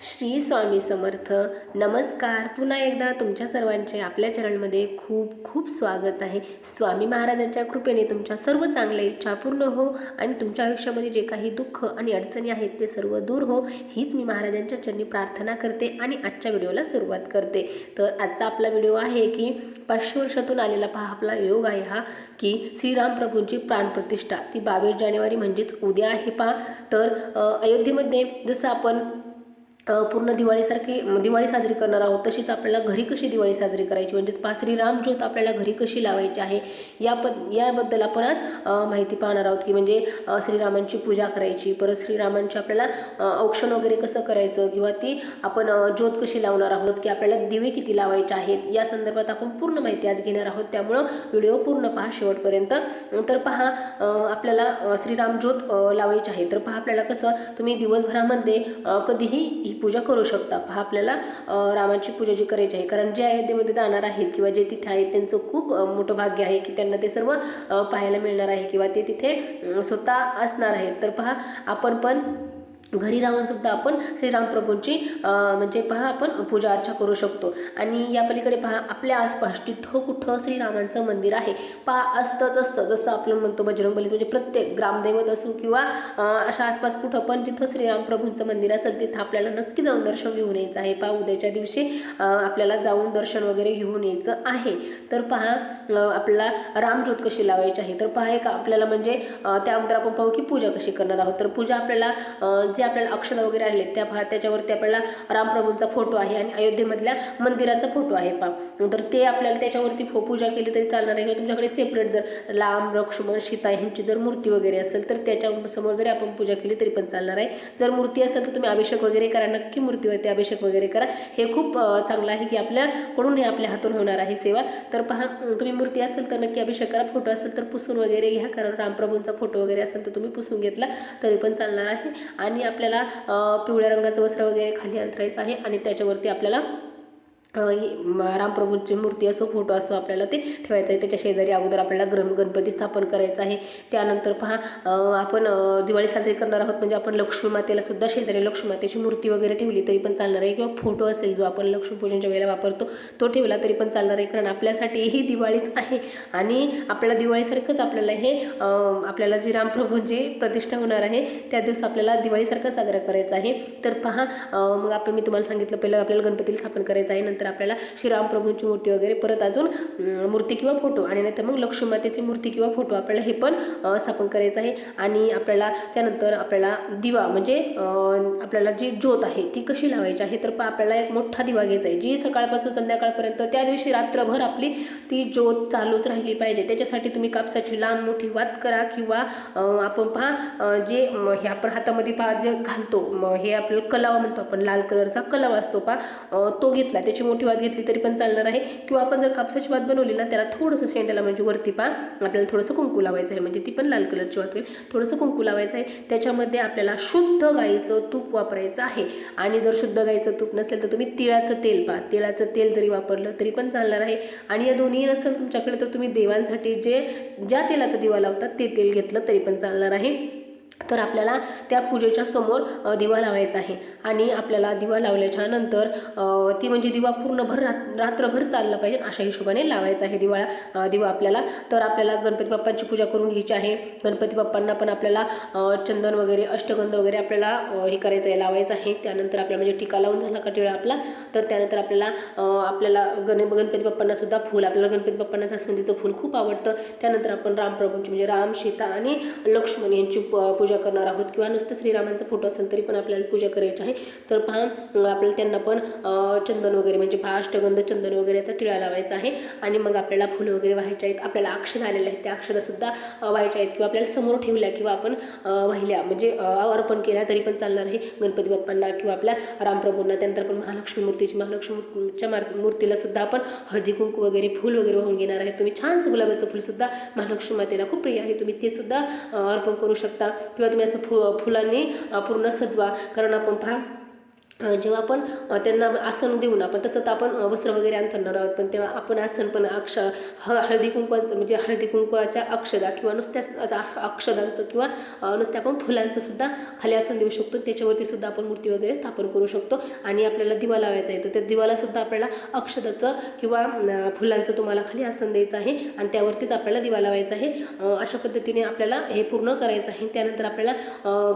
श्री स्वामी समर्थ. नमस्कार. पुन्हा एकदा तुमच्या सर्वांचे आपल्या चॅनलमध्ये खूप खूप स्वागत आहे. स्वामी महाराजांच्या कृपेने तुमच्या सर्व चांगल्या इच्छा पूर्ण हो आणि तुमच्या आयुष्यामध्ये जे काही दुःख आणि अडचणी आहेत ते सर्व दूर हो, हीच मी महाराजांच्या चरणी प्रार्थना करते आणि आजच्या व्हिडिओला सुरुवात करते. तर आजचा आपला व्हिडिओ आहे की 500 वर्षातून आलेला आपला योग आहे हा, की श्रीराम प्रभूंची प्राणप्रतिष्ठा ती 22 जानेवारी म्हणजेच उद्या आहे तर अयोध्येमध्ये जसं आपण पूर्ण दिवाळी साजरी करणार आहोत, तशीच आपल्याला घरी कशी दिवाळी साजरी करायची म्हणजेच श्रीराम ज्योत आपल्याला घरी कशी लावायची आहे याबद्दल आपण आज माहिती पाहणार आहोत. की म्हणजे श्रीरामांची पूजा करायची, परत श्रीरामांची आपल्याला औक्षण वगैरे कसं करायचं किंवा ती आपण ज्योत कशी लावणार आहोत, की आपल्याला दिवे किती लावायचे आहेत या संदर्भात आपण पूर्ण माहिती आज घेणार आहोत. त्यामुळं व्हिडिओ पूर्ण पहा शेवटपर्यंत. तर पहा, आपल्याला श्रीराम ज्योत लावायची आहे. तर पहा, आपल्याला कसं तुम्ही दिवसभरामध्ये कधीही ही पूजा करू शकता. पहा, आपल्याला रामाची पूजा जी करायची आहे, कारण जे अयोध्येमध्ये जाणार आहेत किंवा जे तिथे आहेत त्यांचं खूप मोठं भाग्य आहे की त्यांना ते सर्व पाहायला मिळणार आहे किंवा ते तिथे स्वतः असणार आहेत. तर पहा, आपण पण घरी राहून सुद्धा आपण श्रीराम प्रभूंची म्हणजे पहा आपण पूजा अर्चा करू शकतो. आणि या पलीकडे पहा, आपल्या आसपास जिथं कुठं श्रीरामांचं मंदिर आहे पहा असतं जसं आपण म्हणतो बजरंगबलीचं म्हणजे प्रत्येक ग्रामदैवत असो किंवा अशा आसपास कुठं पण जिथं श्रीराम प्रभूंचं मंदिर असेल तिथं आपल्याला नक्की जाऊन दर्शन घेऊन यायचं आहे. पहा, उद्याच्या दिवशी आपल्याला जाऊन दर्शन वगैरे घेऊन यायचं आहे. तर पहा, आपल्याला रामज्योत कशी लावायची आहे. तर पहा, एक आपल्याला म्हणजे त्या अगोदर आपण पाहू की पूजा कशी करणार आहोत. तर पूजा आपल्याला जे आपल्याला अक्षता वगैरे आले त्याच्यावरती आपल्याला रामप्रभूंचा फोटो आहे आणि अयोध्येमधल्या मंदिराचा फोटो आहे तर ते आपल्याला त्याच्यावरती पूजा केली तरी चालणार आहे. किंवा तुमच्याकडे सेपरेट जर राम लक्ष्मण सीता ह्यांची जर मूर्ती वगैरे असेल तर त्याच्या समोर जरी आपण पूजा केली तरी पण चालणार आहे. जर मूर्ती असेल तर तुम्ही अभिषेक वगैरे करा, नक्की मूर्तीवरती अभिषेक वगैरे करा. हे खूप चांगलं आहे की आपल्याकडून हे आपल्या हातून होणार आहे सेवा. तर पहा, तुम्ही मूर्ती असेल तर नक्की अभिषेक करा, फोटो असेल तर पुसून वगैरे घ्या, कारण रामप्रभूंचा फोटो वगैरे असेल तर तुम्ही पुसून घेतला तरी पण चालणार आहे. आणि आपल्याला पिवळ्या रंगाचं वस्त्र वगैरे खाली अंतरायचं आहे आणि त्याच्यावरती आपल्याला रामप्रभूंची मूर्ती असो फोटो असो आपल्याला ते ठेवायचं आहे. त्याच्या शेजारी अगोदर आपल्याला गणपती स्थापन करायचं आहे. त्यानंतर पहा, आपण दिवाळी साजरी करणार आहोत म्हणजे आपण लक्ष्मी मातेला सुद्धा शेजारी लक्ष्मी मातेची मूर्ती वगैरे ठेवली तरी पण चालणार आहे, किंवा फोटो असेल जो आपण लक्ष्मीपूजनच्या वेळेला वापरतो तो ठेवला तरी पण चालणार आहे. कारण आपल्यासाठी ही दिवाळीच आहे आणि आपल्याला दिवाळीसारखंच आपल्याला हे आपल्याला जी रामप्रभूंची प्रतिष्ठा होणार आहे त्या दिवस आपल्याला दिवाळीसारखं साजरा करायचं आहे. तर पहा, मग मी तुम्हाला सांगितलं पहिलं आपल्याला गणपतीला स्थापन करायचं आहे, नंतर आपल्याला श्रीरामप्रभूंची मूर्ती वगैरे, परत अजून मूर्ती किंवा फोटो, आणि नंतर मग लक्ष्मी मातेची मूर्ती किंवा फोटो आपल्याला हे पण स्थापन करायचं आहे. आणि आपल्याला त्यानंतर आपल्याला दिवा म्हणजे आपल्याला जी ज्योत आहे ती कशी लावायची आहे. तर आपल्याला एक मोठा दिवा घ्यायचा आहे, जी सकाळपासून संध्याकाळपर्यंत त्या दिवशी रात्रभर आपली ती ज्योत चालूच राहिली पाहिजे. त्याच्यासाठी तुम्ही कापसाची लहान मोठी वात करा किंवा आपण पहा जे हे आपण हातामध्ये जे घालतो हे आपल्याला कलावा म्हणतो आपण, लाल कलरचा कलावा असतो तो घेतला, त्याची मोठी वात घेतली तरी पण चालणार आहे. किंवा आपण जर कापसाची वात बनवली ना त्याला थोडंसं शेंड्याला म्हणजे वरती आपल्याला थोडंसं कुंकू लावायचं आहे, म्हणजे ती पण लाल कलरची वात होईल. थोडंसं कुंकू लावायचं आहे. त्याच्यामध्ये आपल्याला शुद्ध गाईचं तूप वापरायचं आहे. आणि जर शुद्ध गाईचं तूप नसेल तर तुम्ही तिळाचं तिळाचं तेल जरी वापरलं तरी पण चालणार आहे. आणि या दोन्ही नसेल तुमच्याकडे तर तुम्ही देवांसाठी ज्या तेलाचा दिवा लावतात ते तेल घेतलं तरी पण चालणार आहे. तर आपल्याला त्या पूजेच्या समोर दिवा लावायचा आहे. आणि आपल्याला दिवा लावल्याच्या नंतर ती म्हणजे दिवा पूर्णभर रात्रभर चालला पाहिजे अशा हिशोबाने लावायचा आहे दिवा आपल्याला. तर आपल्याला गणपती बाप्पांची पूजा करून घ्यायची आहे. गणपती बाप्पांना पण आपल्याला चंदन वगैरे अष्टगंध वगैरे आपल्याला हे करायचं आहे, लावायचं आहे. त्यानंतर आपल्याला म्हणजे टिका लावून झाला का टिळा आपला, तर त्यानंतर आपल्याला गणपती बाप्पांना सुद्धा फूल, आपल्याला गणपती बाप्पांना जास्वंदीचं फूल खूप आवडतं. त्यानंतर आपण रामप्रभूंची म्हणजे राम सीता आणि लक्ष्मण यांची पूजा करणार आहोत. किंवा नुसतं श्रीरामांचा फोटो असेल तरी पण आपल्याला पूजा करायची आहे. तर पहा, आपल्याला त्यांना पण चंदन वगैरे म्हणजे अष्टगंध चंदन वगैरेचा टिळा लावायचा आहे. आणि मग आपल्याला फुलं वगैरे व्हायचे आहेत. आपल्याला अक्षता आलेल्या आहेत त्या अक्षता सुद्धा व्हायच्या आहेत, किंवा आपल्याला समोर ठेवल्या किंवा आपण वाहिल्या म्हणजे अर्पण केल्या तरी पण चालणार आहे गणपती बाप्पांना किंवा आपल्या रामप्रभूंना. त्यानंतर आपण महालक्ष्मीच्या मूर्तीला सुद्धा आपण हळदी कुंकू वगैरे फूल वगैरे वाहून घेणार आहे. तुम्ही छानसं गुलाबाचं फुल सुद्धा महालक्ष्मी मातेला खूप प्रिय आहे, तुम्ही ते सुद्धा अर्पण करू शकता. किंवा तुम्ही असं फुलांनी पूर्ण सजवा. कारण आपण पहा जेव्हा आपण त्यांना आसन देऊन आपण तसं तर आपण वस्त्र वगैरे अंथरणार आहोत, पण तेव्हा आपण आसन पण हळदी कुंकवाचं म्हणजे हळदी कुंकवाच्या अक्षदा किंवा नुसत्या अक्षदांचं किंवा नुसत्या आपण फुलांचं सुद्धा खाली आसन देऊ शकतो. त्याच्यावरती सुद्धा आपण मूर्ती वगैरे स्थापन करू शकतो. आणि आपल्याला दिवा लावायचा आहे तर त्या दिवाला सुद्धा आपल्याला अक्षदाचं किंवा फुलांचं तुम्हाला खाली आसन द्यायचं आहे आणि त्यावरतीच आपल्याला दिवा लावायचा आहे. अशा पद्धतीने आपल्याला हे पूर्ण करायचं आहे. त्यानंतर आपल्याला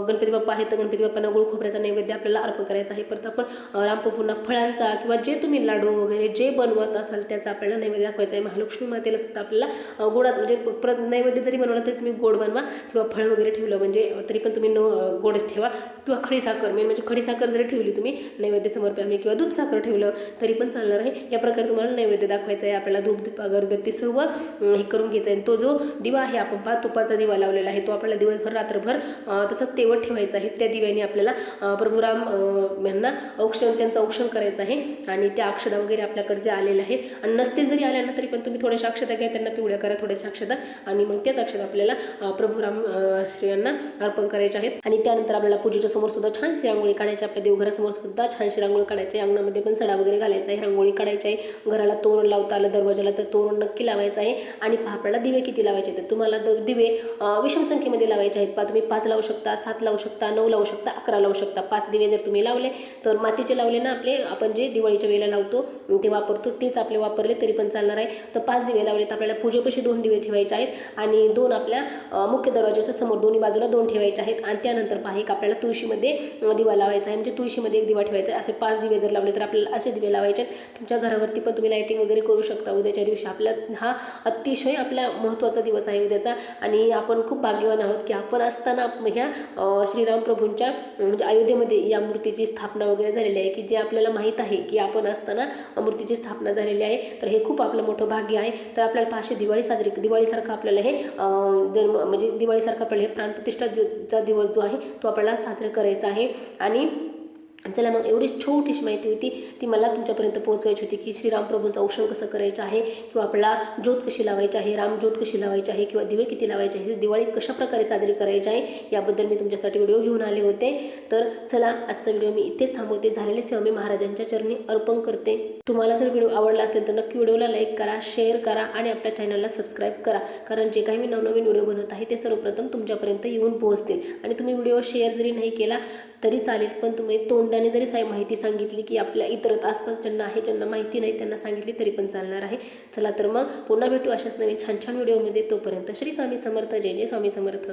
गणपती बाप्पा आहे तर गणपती बाप्पांना गुळ खोबऱ्याचा नैवेद्य आपल्याला अर्पण करायचा आहे. परत आपण रामप्रभूंना फळांचा किंवा जे तुम्ही लाडू वगैरे जे बनवत असाल त्याचा आपल्याला नैवेद्य दाखवायचा आहे. महालक्ष्मी मातेला सुद्धा आपल्याला गोडात म्हणजे नैवेद्य जरी बनवला तरी तुम्ही गोड बनवा किंवा फळ वगैरे ठेवलं म्हणजे तरी पण तुम्ही गोड ठेवा किंवा खडीसाखर मेन म्हणजे खडीसाखर जरी ठेवली तुम्ही नैवेद्य समर्पयामी किंवा दूध साखर ठेवलं तरी पण चालणार आहे. या प्रकारे तुम्हाला नैवेद्य दाखवायचा आहे. आपल्याला धूप दीप अगरबत्ती सर्व हे करून घ्यायचं आहे. तो जो दिवा आहे आपण तुपाचा दिवा लावलेला आहे तो आपल्याला दिवसभर रात्रभर तसंच तेवत ठेवायचा आहे. त्या दिव्याने आपल्याला प्रभू राम यांना त्यांचं औक्षण करायचं आहे. आणि त्या अक्षदा वगैरे आपल्याकडे जे आलेले आहेत आणि नसतील जरी आल्या ना तरी पण तुम्ही थोड्याशा अक्षदा घ्या, त्यांना पिवळ्या करा थोड्याशा अक्षदा आणि मग त्याच अक्षदा आपल्याला प्रभू राम श्रीयांना अर्पण करायचे आहेत. आणि त्यानंतर आपल्याला पूजेच्या समोर सुद्धा छानशी रांगोळी काढायची. आपल्या देवघरासमोर सुद्धा छानशी रांगोळी काढायची आहे. अंगणामध्ये पण सडा वगैरे घालायचा आहे, रांगोळी काढायची आहे. घराला तोरण लावता आलं दरवाजाला तर तोरण नक्की लावायचं आहे. आणि आपल्याला दिवे किती लावायचे तर तुम्हाला दिवे विषम संख्येमध्ये लावायचे आहेत. तुम्ही 5 लावू शकता, 7 लावू शकता, 9 लावू शकता, 11 लावू शकता. 5 दिवे जर तुम्ही लावले तर मातीचे लावले ना आपले आपण जे दिवाळीच्या वेळेला लावतो ते वापरतो तेच आपले वापरले तरी पण चालणार आहे. तर 5 दिवे लावले तर आपल्याला पूजेपाशी 2 दिवे ठेवायचे आहेत आणि 2 आपल्या मुख्य दरवाजाच्या समोर दोन्ही बाजूला 2 ठेवायचे आहेत. आणि त्यानंतर एक आपल्याला तुळशीमध्ये दिवा लावायचा आहे म्हणजे तुळशीमध्ये एक दिवा ठेवायचा आहे. असे 5 दिवे जर लावले तर आपल्याला असे दिवे लावायचे आहेत. तुमच्या घरावरती पण तुम्ही लाईटिंग वगैरे करू शकता. उद्याच्या दिवशी आपल्या हा अतिशय आपल्या महत्त्वाचा दिवस आहे उद्याचा आणि आपण खूप भाग्यवान आहोत की आपण असताना ह्या श्रीराम प्रभूंच्या म्हणजे अयोध्येमध्ये या मूर्तीची स्थापना वगैरे झालेली आहे की जे आपल्याला माहीत आहे की आपण असताना मूर्तीची स्थापना झालेली आहे. तर हे खूप आपलं मोठं भाग्य आहे. तर आपल्याला पाचशे दिवाळीसारखं आपल्याला हे जन्म म्हणजे दिवाळीसारखं आपल्याला हे प्राणप्रतिष्ठाचा दिवस जो आहे तो आपल्याला साजरा करायचा आहे. आणि चला मग एवढी छोटीशी माहिती होती ती मला तुमच्यापर्यंत पोहोचवायची होती की श्रीराम प्रभूंचं औक्षण कसं करायचं आहे किंवा आपल्याला ज्योत कशी लावायची आहे, रामज्योत कशी लावायची आहे किंवा दिवे किती लावायचे आहे, दिवाळी कशा प्रकारे साजरी करायची आहे याबद्दल मी तुमच्यासाठी व्हिडिओ घेऊन आले होते. तर चला आजचा व्हिडिओ मी इथेच थांबवते. झालेली सेवा मी महाराजांच्या चरणी अर्पण करते. तुम्हाला जर व्हिडिओ आवडला असेल तर नक्की व्हिडिओला लाईक करा, शेअर करा आणि आपल्या चॅनलला सबस्क्राईब करा. कारण जे काही मी नवनवीन व्हिडिओ बनवत आहे ते सर्वप्रथम तुमच्यापर्यंत येऊन पोहोचतील. आणि तुम्ही व्हिडिओ शेअर जरी नाही केला तरी चालेल पण तुम्ही तोंडाने जरी माहिती सांगितली की आपल्या इतर आसपास ज्यांना आहे ज्यांना माहिती नाही त्यांना सांगितली तरी पण चालणार आहे. चला तर मग पुन्हा भेटू अशाच नवीन छान छान व्हिडिओमध्ये. तोपर्यंत श्री स्वामी समर्थ. जय जय स्वामी समर्थ.